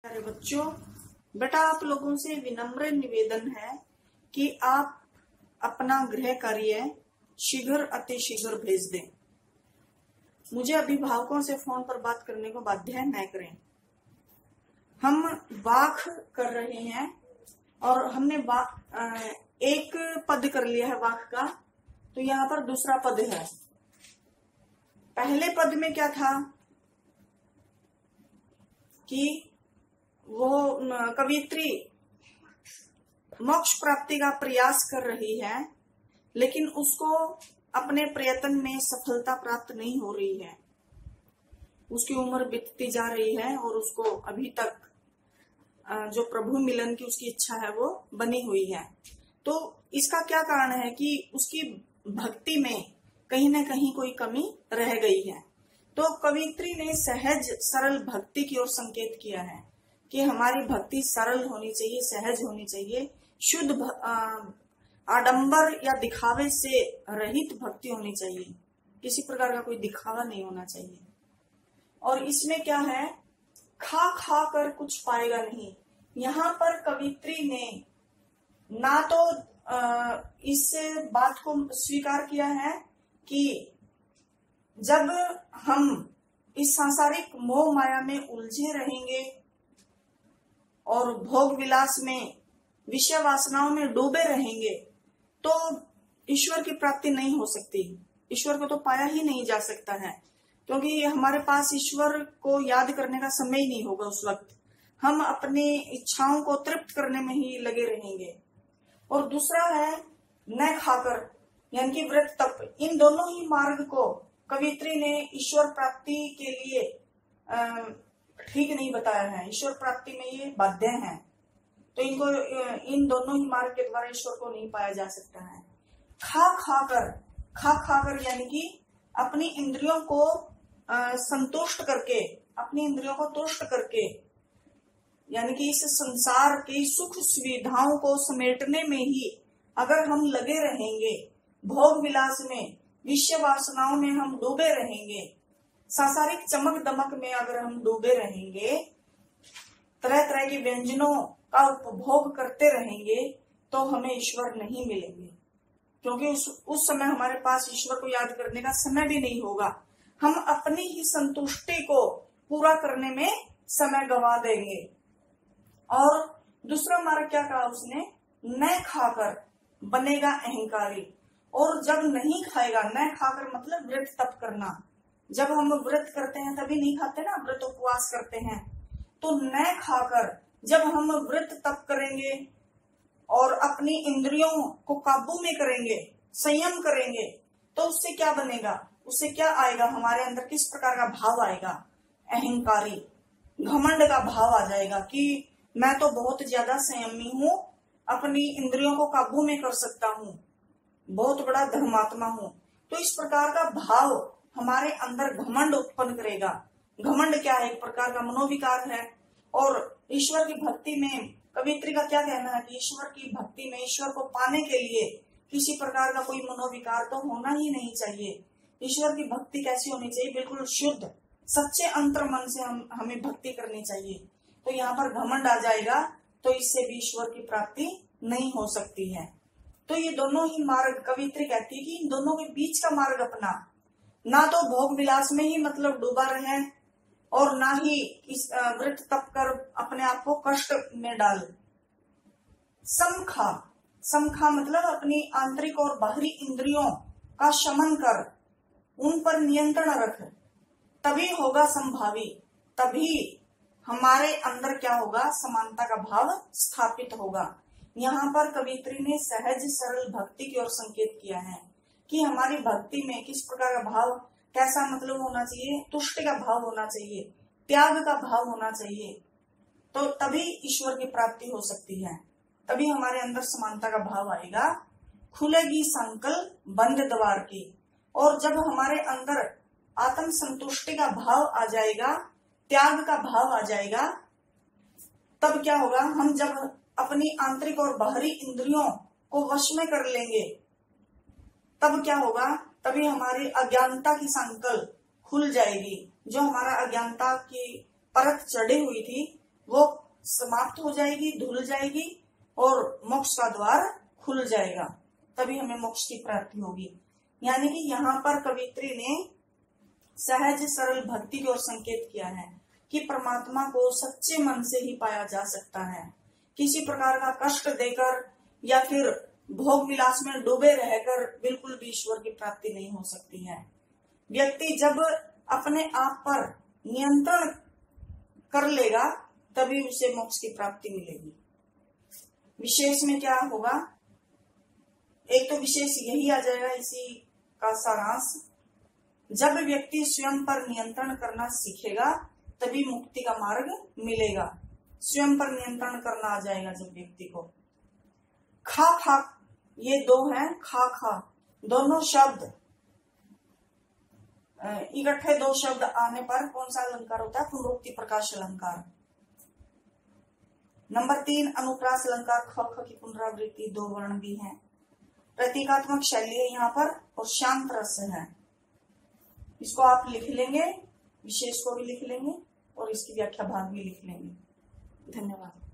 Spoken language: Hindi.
प्यारे बच्चों, बेटा आप लोगों से विनम्र निवेदन है कि आप अपना गृह कार्य शीघ्र अतिशीघ्र भेज दें। मुझे अभिभावकों से फोन पर बात करने को बाध्य न करें। हम वाक कर रहे हैं और हमने एक पद कर लिया है वाक का, तो यहाँ पर दूसरा पद है। पहले पद में क्या था कि वो कवियत्री मोक्ष प्राप्ति का प्रयास कर रही है, लेकिन उसको अपने प्रयत्न में सफलता प्राप्त नहीं हो रही है। उसकी उम्र बीतती जा रही है और उसको अभी तक जो प्रभु मिलन की उसकी इच्छा है वो बनी हुई है। तो इसका क्या कारण है कि उसकी भक्ति में कहीं न कहीं कोई कमी रह गई है। तो कवियत्री ने सहज सरल भक्ति की ओर संकेत किया है कि हमारी भक्ति सरल होनी चाहिए, सहज होनी चाहिए, शुद्ध आडंबर या दिखावे से रहित भक्ति होनी चाहिए। किसी प्रकार का कोई दिखावा नहीं होना चाहिए। और इसमें क्या है, खा खा कर कुछ पाएगा नहीं। यहाँ पर कवियत्री ने ना तो इस बात को स्वीकार किया है कि जब हम इस सांसारिक मोह माया में उलझे रहेंगे और भोग विलास में विषय वासनाओं में डूबे रहेंगे तो ईश्वर की प्राप्ति नहीं हो सकती। ईश्वर को तो पाया ही नहीं जा सकता है, क्योंकि हमारे पास ईश्वर को याद करने का समय ही नहीं होगा। उस वक्त हम अपनी इच्छाओं को तृप्त करने में ही लगे रहेंगे। और दूसरा है न खाकर, यानी कि व्रत तप। इन दोनों ही मार्ग को कवियत्री ने ईश्वर प्राप्ति के लिए ठीक नहीं बताया है। ईश्वर प्राप्ति में ये बाध्य है, तो इनको इन दोनों ही मार्ग के द्वारा ईश्वर को नहीं पाया जा सकता है। खा खाकर यानी कि अपनी इंद्रियों को संतुष्ट करके, अपनी इंद्रियों को तुष्ट करके, यानी कि इस संसार की सुख सुविधाओं को समेटने में ही अगर हम लगे रहेंगे, भोग विलास में विषय वासनाओं में हम डूबे रहेंगे, सांसारिक चमक दमक में अगर हम डूबे रहेंगे, तरह तरह के व्यंजनों का उपभोग करते रहेंगे, तो हमें ईश्वर नहीं मिलेंगे। क्योंकि उस समय हमारे पास ईश्वर को याद करने का समय भी नहीं होगा। हम अपनी ही संतुष्टि को पूरा करने में समय गवा देंगे। और दूसरा मार्ग क्या कहा उसने, न खाकर बनेगा अहंकारी। और जब नहीं खाएगा, न खाकर मतलब व्रत तप करना। जब हम व्रत करते हैं तभी नहीं खाते ना, व्रत उपवास करते हैं। तो न खाकर जब हम व्रत तप करेंगे और अपनी इंद्रियों को काबू में करेंगे, संयम करेंगे, तो उससे क्या बनेगा, उससे क्या आएगा, हमारे अंदर किस प्रकार का भाव आएगा, अहंकारी, घमंड का भाव आ जाएगा कि मैं तो बहुत ज्यादा संयमी हूँ, अपनी इंद्रियों को काबू में कर सकता हूँ, बहुत बड़ा धर्मात्मा हूँ। तो इस प्रकार का भाव हमारे अंदर घमंड उत्पन्न करेगा। घमंड क्या है, एक प्रकार का मनोविकार है। और ईश्वर की भक्ति में कवियत्री का क्या कहना है कि ईश्वर की भक्ति में, ईश्वर को पाने के लिए किसी प्रकार का कोई मनोविकार तो होना ही नहीं चाहिए। ईश्वर की भक्ति कैसी होनी चाहिए, बिल्कुल शुद्ध सच्चे अंतर मन से हमें भक्ति करनी चाहिए। तो यहाँ पर घमंड आ जाएगा, तो इससे भी ईश्वर की प्राप्ति नहीं हो सकती है। तो ये दोनों ही मार्ग, कवियत्री कहती है कि इन दोनों के बीच का मार्ग अपना, ना तो भोग विलास में ही मतलब डूबा रहे और ना ही इस व्रत तप कर अपने आप को कष्ट में डाल। समखा मतलब अपनी आंतरिक और बाहरी इंद्रियों का शमन कर, उन पर नियंत्रण रख, तभी होगा संभावी। तभी हमारे अंदर क्या होगा, समानता का भाव स्थापित होगा। यहाँ पर कवियत्री ने सहज सरल भक्ति की ओर संकेत किया है कि हमारी भक्ति में किस प्रकार का भाव, कैसा मतलब होना चाहिए, तुष्टि का भाव होना चाहिए, त्याग का भाव होना चाहिए। तो तभी ईश्वर की प्राप्ति हो सकती है, तभी हमारे अंदर समानता का भाव आएगा। खुलेगी संकल्प बंद द्वार की। और जब हमारे अंदर आत्म संतुष्टि का भाव आ जाएगा, त्याग का भाव आ जाएगा, तब क्या होगा, हम जब अपनी आंतरिक और बाहरी इंद्रियों को वश में कर लेंगे, तब क्या होगा, तभी हमारी अज्ञानता की संकल्प खुल जाएगी। जो हमारा अज्ञानता की परत चढ़ी हुई थी वो समाप्त हो जाएगी, धुल जाएगी और मोक्ष का द्वार खुल जाएगा, तभी हमें मोक्ष की प्राप्ति होगी। यानी कि यहाँ पर कवित्री ने सहज सरल भक्ति की ओर संकेत किया है कि परमात्मा को सच्चे मन से ही पाया जा सकता है। किसी प्रकार का कष्ट देकर या फिर भोग विलास में डूबे रहकर बिल्कुल भी ईश्वर की प्राप्ति नहीं हो सकती है। व्यक्ति जब अपने आप पर नियंत्रण कर लेगा तभी उसे मोक्ष की प्राप्ति मिलेगी। विशेष में क्या होगा, एक तो विशेष यही आ जाएगा, इसी का सारांश, जब व्यक्ति स्वयं पर नियंत्रण करना सीखेगा तभी मुक्ति का मार्ग मिलेगा। स्वयं पर नियंत्रण करना आ जाएगा जब व्यक्ति को। खा खा, ये दो हैं, खा खा, दोनों शब्द इकट्ठे दो शब्द आने पर कौन सा अलंकार होता है? पुनरुक्ति प्रकाश अलंकार। नंबर 3 अनुप्रास अलंकार, ख ख की पुनरावृत्ति, 2 वर्ण भी हैं। प्रतीकात्मक शैली है यहाँ पर और शांत रस है। इसको आप लिख लेंगे, विशेष को भी लिख लेंगे और इसकी व्याख्या भाग भी लिख लेंगे। धन्यवाद।